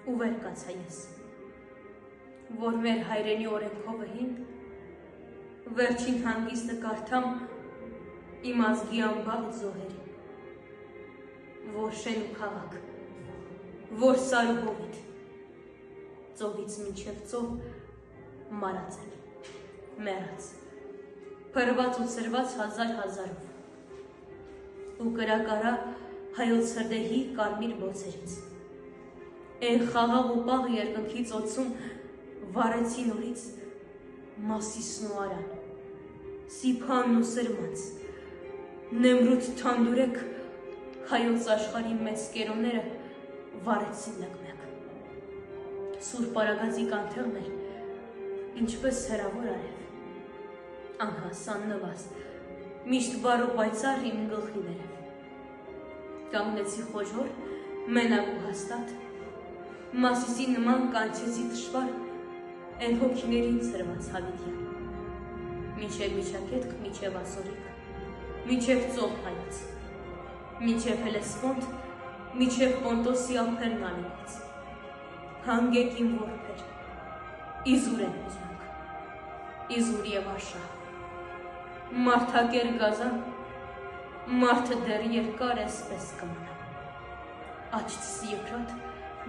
ու վեր կացա ես, որ մեր հայրենի օրենքովը հին, վերջին հանգիստը կարդամ իմ ազգի անբաղ զոհերի, որ շեն ու քաղաք, որ սար ու հովիտ, ծովից մինչև ծով մարած են, մեռած, փրված ու ծրված հազարով, ու կրակարա հայոց սրդեհի կարմիր բոցերից, են խաղաղ ու պաղ երկնքից օծում վարեցի նորից Մասիսն ու Արան, Սիփանն ու Սրմած, Նեմրութ թանդուրեք հայոց աշխարհի մեծ կերոները վարեցին մեկ-մեկ, Սուրբ Արագածի կանթեղն էր, ինչպես հեռավոր արև, անհասան նվաստ, միշտ վար ու պայծառ իմ գլխի վերև, կանգնեցի խոժոր, մենակ ու հաստատ, Մասիսի նման կանչեցի թշվար, են հոգիներին ծրված հավիտյան, մինչև միջակետք, մինչև ասորիկ, մինչև ծով հայոց, մինչև Հելեսպոնտ, մինչև Պոնտոսի ափերն անիմաց, հանգեք իմ որբեր, իզուր են ուզմունք, իզուր և աշխահ, մարդակեր գազան, մարդը դեռ երկար էսպես կմնա, աչքս երկրոտ,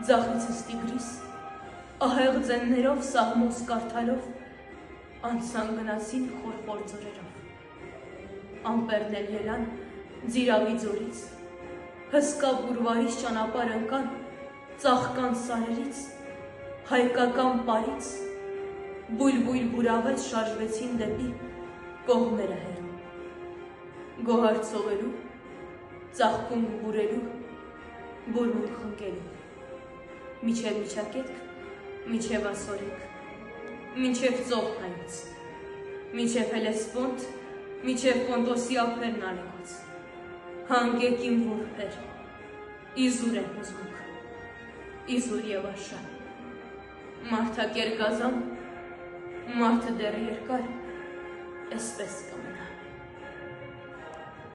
ձախիցս տիգրիս, ահեղ ձեններով սաղմոս կարդալով, անցան գնացին խորխոր ձորերով, ամպերն էլ ելան ձիրավի ձորից, հսկա բուրվարից ճանապար ընկան, ծաղկան սարերից, հայկական պարից, բույլ-բույլ բուրավեց շարժվեցին դեպի կողմերը հերում, գոհար ծողելու, ծաղկուն բուրելու, բուրմուն խնկելու, միջև միջակետք, միջև ասորիկ, միջև ծով հայոց, միջև Հելեսպոնտ, միջև Պոնտոսի ափերն անիմաց, հանգեք իմ որբեր, իզուր են ուզմունք, իզուր և աշխահ, մարդակեր գազան, մարդը դեռ երկար էսպես կմնա։